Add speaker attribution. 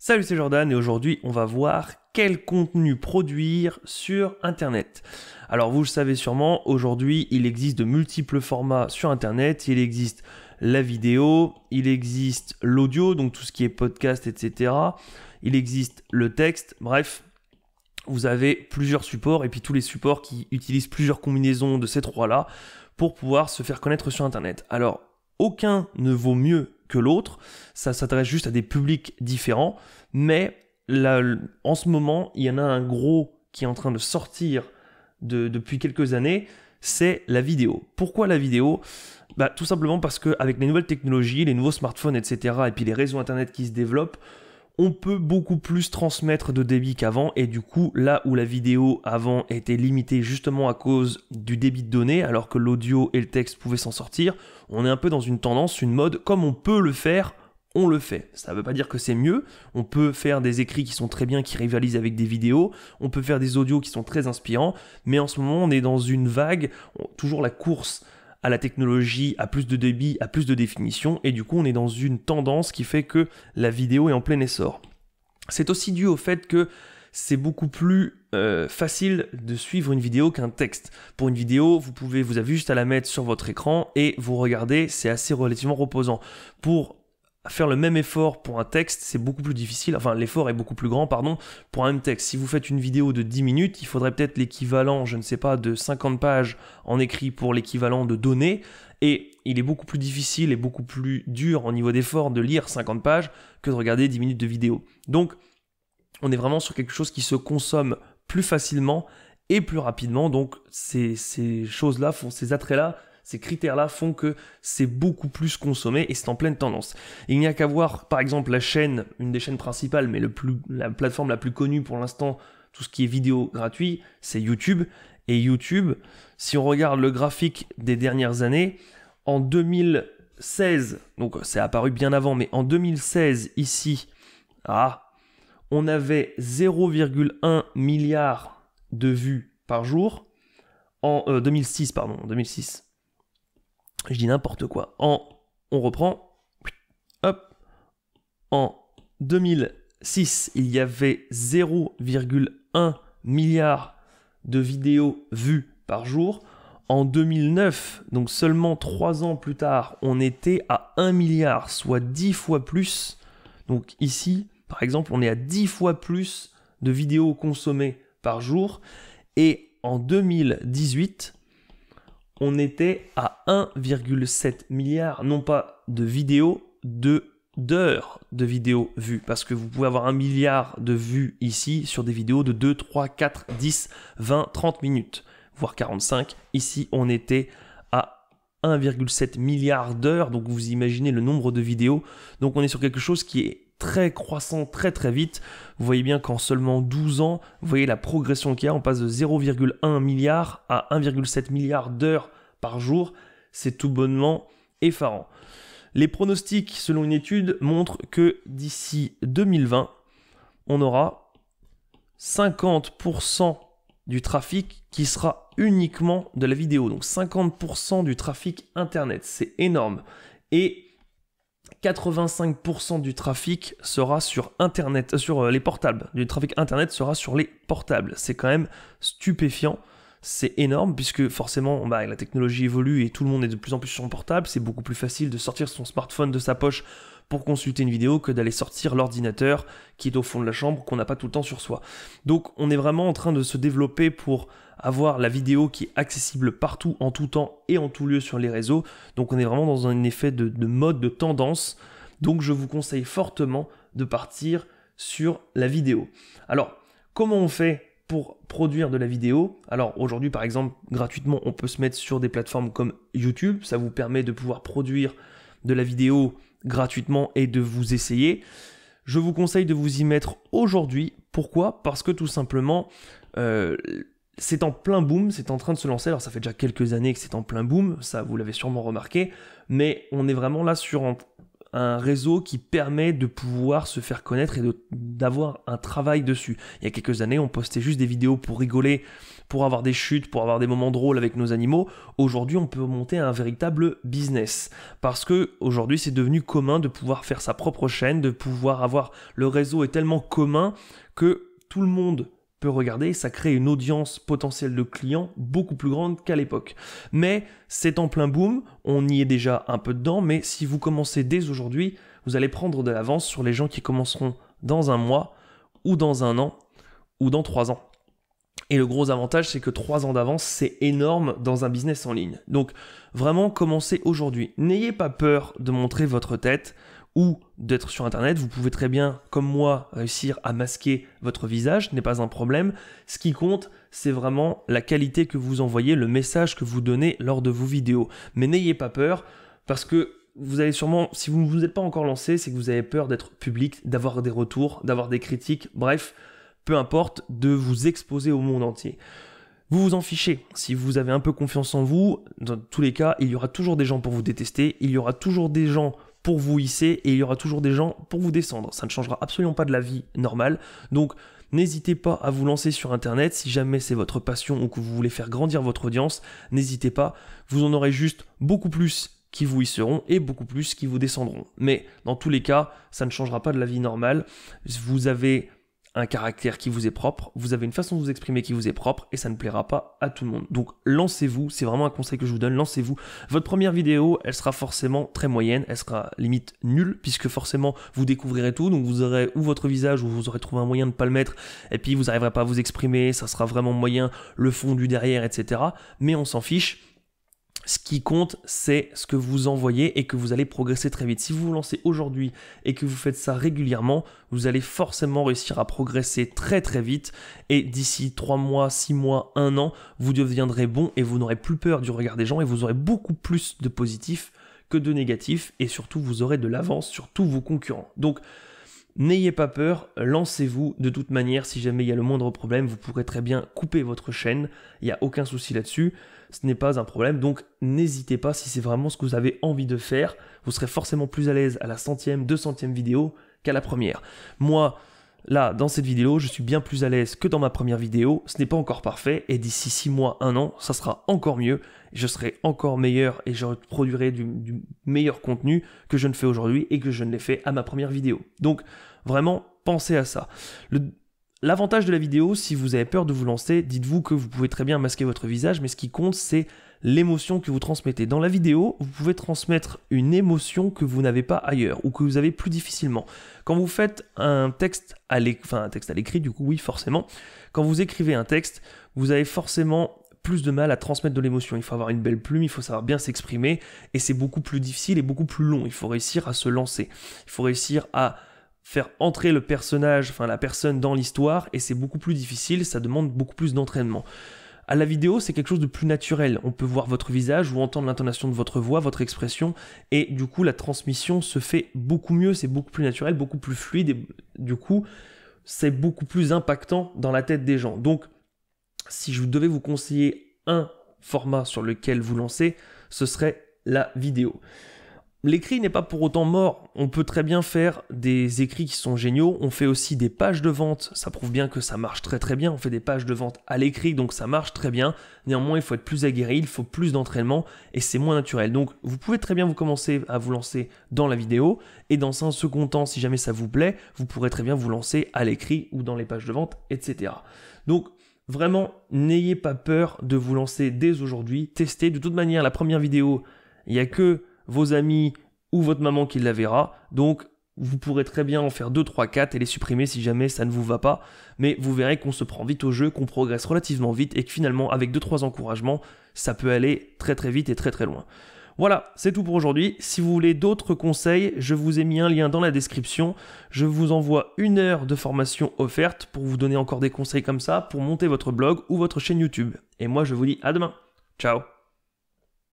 Speaker 1: Salut, c'est Jordan et aujourd'hui on va voir quel contenu produire sur Internet. Alors vous le savez sûrement, aujourd'hui il existe de multiples formats sur Internet. Il existe la vidéo, il existe l'audio, donc tout ce qui est podcast, etc. Il existe le texte, bref, vous avez plusieurs supports et puis tous les supports qui utilisent plusieurs combinaisons de ces trois-là pour pouvoir se faire connaître sur Internet. Alors, aucun ne vaut mieux que l'autre, ça s'adresse juste à des publics différents, mais là, en ce moment, il y en a un gros qui est en train de sortir depuis quelques années, c'est la vidéo. Pourquoi la vidéo ? Tout simplement parce qu'avec les nouvelles technologies, les nouveaux smartphones, etc., et puis les réseaux Internet qui se développent, on peut beaucoup plus transmettre de débit qu'avant, et du coup, là où la vidéo avant était limitée justement à cause du débit de données, alors que l'audio et le texte pouvaient s'en sortir, on est un peu dans une tendance, une mode, comme on peut le faire, on le fait. Ça ne veut pas dire que c'est mieux, on peut faire des écrits qui sont très bien, qui rivalisent avec des vidéos, on peut faire des audios qui sont très inspirants, mais en ce moment, on est dans une vague, toujours la course à la technologie, à plus de débit, à plus de définition, et du coup on est dans une tendance qui fait que la vidéo est en plein essor. C'est aussi dû au fait que c'est beaucoup plus facile de suivre une vidéo qu'un texte. Pour une vidéo, vous avez juste à la mettre sur votre écran et vous regardez, c'est assez relativement reposant. Pour faire le même effort pour un texte, c'est beaucoup plus difficile, enfin l'effort est beaucoup plus grand, pour un même texte. Si vous faites une vidéo de 10 minutes, il faudrait peut-être l'équivalent, je ne sais pas, de 50 pages en écrit pour l'équivalent de données, et il est beaucoup plus difficile et beaucoup plus dur au niveau d'effort de lire 50 pages que de regarder 10 minutes de vidéo. Donc, on est vraiment sur quelque chose qui se consomme plus facilement et plus rapidement, donc ces choses-là, ces attraits-là, ces critères-là font que c'est beaucoup plus consommé et c'est en pleine tendance. Il n'y a qu'à voir, par exemple, la chaîne, une des chaînes principales, mais la plateforme la plus connue pour l'instant, tout ce qui est vidéo gratuit, c'est YouTube. Et YouTube, si on regarde le graphique des dernières années, en 2016, donc c'est apparu bien avant, mais en 2016, ici, on avait 0,1 milliard de vues par jour. En 2006. Je dis n'importe quoi. On reprend. Hop. En 2006, il y avait 0,1 milliard de vidéos vues par jour. En 2009, donc seulement 3 ans plus tard, on était à 1 milliard, soit 10 fois plus. Donc ici, par exemple, on est à 10 fois plus de vidéos consommées par jour. Et en 2018, on était à 1,7 milliard, non pas de vidéos, d'heures de vidéos vues. Parce que vous pouvez avoir 1 milliard de vues ici sur des vidéos de 2, 3, 4, 10, 20, 30 minutes, voire 45. Ici, on était à 1,7 milliard d'heures, donc vous imaginez le nombre de vidéos. Donc on est sur quelque chose qui est très croissant, très très vite. Vous voyez bien qu'en seulement 12 ans, vous voyez la progression qu'il y a, on passe de 0,1 milliard à 1,7 milliard d'heures par jour. C'est tout bonnement effarant. Les pronostics, selon une étude, montrent que d'ici 2020, on aura 50% du trafic qui sera uniquement de la vidéo. Donc 50% du trafic Internet, c'est énorme. Et 85% du trafic sera sur Internet, sur les portables. Du trafic Internet sera sur les portables. C'est quand même stupéfiant. C'est énorme puisque forcément la technologie évolue et tout le monde est de plus en plus sur son portable. C'est beaucoup plus facile de sortir son smartphone de sa poche pour consulter une vidéo que d'aller sortir l'ordinateur qui est au fond de la chambre, qu'on n'a pas tout le temps sur soi. Donc on est vraiment en train de se développer pour avoir la vidéo qui est accessible partout, en tout temps et en tout lieu sur les réseaux. Donc on est vraiment dans un effet de mode, de tendance. Donc je vous conseille fortement de partir sur la vidéo. Alors, comment on fait pour produire de la vidéo? Alors aujourd'hui, par exemple, gratuitement, on peut se mettre sur des plateformes comme YouTube. Ça vous permet de pouvoir produire de la vidéo gratuitement et de vous essayer. Je vous conseille de vous y mettre aujourd'hui. Pourquoi ? Parce que tout simplement, c'est en plein boom, c'est en train de se lancer. Alors ça fait déjà quelques années que c'est en plein boom, ça vous l'avez sûrement remarqué, mais on est vraiment là sur un réseau qui permet de pouvoir se faire connaître et d'avoir un travail dessus. Il y a quelques années, on postait juste des vidéos pour rigoler, pour avoir des chutes, pour avoir des moments drôles avec nos animaux. Aujourd'hui, on peut monter un véritable business parce que aujourd'hui, c'est devenu commun de pouvoir faire sa propre chaîne, de pouvoir avoir le réseau est tellement commun que tout le monde peut regarder, ça crée une audience potentielle de clients beaucoup plus grande qu'à l'époque. Mais c'est en plein boom, on y est déjà un peu dedans, mais si vous commencez dès aujourd'hui, vous allez prendre de l'avance sur les gens qui commenceront dans un mois, ou dans un an, ou dans 3 ans. Et le gros avantage, c'est que 3 ans d'avance, c'est énorme dans un business en ligne. Donc vraiment, commencez aujourd'hui. N'ayez pas peur de montrer votre tête ou d'être sur Internet. Vous pouvez très bien, comme moi, réussir à masquer votre visage, ce n'est pas un problème. Ce qui compte, c'est vraiment la qualité que vous envoyez, le message que vous donnez lors de vos vidéos. Mais n'ayez pas peur, parce que vous allez sûrement, si vous ne vous êtes pas encore lancé, c'est que vous avez peur d'être public, d'avoir des retours, d'avoir des critiques, bref, peu importe, de vous exposer au monde entier. Vous vous en fichez. Si vous avez un peu confiance en vous, dans tous les cas, il y aura toujours des gens pour vous détester, il y aura toujours des gens pour vous hisser et il y aura toujours des gens pour vous descendre. Ça ne changera absolument pas de la vie normale. Donc, n'hésitez pas à vous lancer sur Internet. Si jamais c'est votre passion ou que vous voulez faire grandir votre audience, n'hésitez pas. Vous en aurez juste beaucoup plus qui vous hisseront et beaucoup plus qui vous descendront. Mais dans tous les cas, ça ne changera pas de la vie normale. Vous avez un caractère qui vous est propre, vous avez une façon de vous exprimer qui vous est propre et ça ne plaira pas à tout le monde. Donc lancez-vous, c'est vraiment un conseil que je vous donne, lancez-vous. Votre première vidéo, elle sera forcément très moyenne, elle sera limite nulle puisque forcément vous découvrirez tout, donc vous aurez ou votre visage ou vous aurez trouvé un moyen de ne pas le mettre et puis vous n'arriverez pas à vous exprimer, ça sera vraiment moyen, le fond du derrière, etc. Mais on s'en fiche. Ce qui compte, c'est ce que vous envoyez et que vous allez progresser très vite. Si vous vous lancez aujourd'hui et que vous faites ça régulièrement, vous allez forcément réussir à progresser très très vite et d'ici 3 mois, 6 mois, 1 an, vous deviendrez bon et vous n'aurez plus peur du regard des gens et vous aurez beaucoup plus de positifs que de négatifs et surtout vous aurez de l'avance sur tous vos concurrents. Donc, n'ayez pas peur, lancez-vous. De toute manière, si jamais il y a le moindre problème, vous pourrez très bien couper votre chaîne. Il n'y a aucun souci là-dessus. Ce n'est pas un problème. Donc, n'hésitez pas si c'est vraiment ce que vous avez envie de faire. Vous serez forcément plus à l'aise à la 100e, 200e vidéo qu'à la première. Moi, là, dans cette vidéo, je suis bien plus à l'aise que dans ma première vidéo. Ce n'est pas encore parfait. Et d'ici 6 mois, 1 an, ça sera encore mieux. Je serai encore meilleur et je produirai du meilleur contenu que je ne fais aujourd'hui et que je ne l'ai fait à ma première vidéo. Donc, vraiment, pensez à ça. L'avantage de la vidéo, si vous avez peur de vous lancer, dites-vous que vous pouvez très bien masquer votre visage, mais ce qui compte, c'est l'émotion que vous transmettez. Dans la vidéo, vous pouvez transmettre une émotion que vous n'avez pas ailleurs ou que vous avez plus difficilement. Quand vous faites un texte à l'écrit, du coup, oui, forcément. Quand vous écrivez un texte, vous avez forcément plus de mal à transmettre de l'émotion. Il faut avoir une belle plume, il faut savoir bien s'exprimer et c'est beaucoup plus difficile et beaucoup plus long. Il faut réussir à se lancer. Il faut réussir à faire entrer le personnage, enfin la personne dans l'histoire et c'est beaucoup plus difficile, ça demande beaucoup plus d'entraînement. À la vidéo, c'est quelque chose de plus naturel. On peut voir votre visage ou entendre l'intonation de votre voix, votre expression et du coup la transmission se fait beaucoup mieux, c'est beaucoup plus naturel, beaucoup plus fluide et du coup c'est beaucoup plus impactant dans la tête des gens. Donc si je devais vous conseiller un format sur lequel vous lancer, ce serait la vidéo. L'écrit n'est pas pour autant mort, on peut très bien faire des écrits qui sont géniaux, on fait aussi des pages de vente, ça prouve bien que ça marche très très bien, on fait des pages de vente à l'écrit donc ça marche très bien, néanmoins il faut être plus aguerri, il faut plus d'entraînement et c'est moins naturel. Donc vous pouvez très bien commencer à vous lancer dans la vidéo et dans un second temps, si jamais ça vous plaît, vous pourrez très bien vous lancer à l'écrit ou dans les pages de vente, etc. Donc vraiment, n'ayez pas peur de vous lancer dès aujourd'hui, testez. De toute manière, la première vidéo, il n'y a que vos amis ou votre maman qui la verra, donc vous pourrez très bien en faire 2, 3, 4 et les supprimer si jamais ça ne vous va pas, mais vous verrez qu'on se prend vite au jeu, qu'on progresse relativement vite et que finalement avec 2-3 encouragements, ça peut aller très très vite et très très loin. Voilà, c'est tout pour aujourd'hui. Si vous voulez d'autres conseils, je vous ai mis un lien dans la description. Je vous envoie 1 heure de formation offerte pour vous donner encore des conseils comme ça, pour monter votre blog ou votre chaîne YouTube. Et moi je vous dis à demain. Ciao.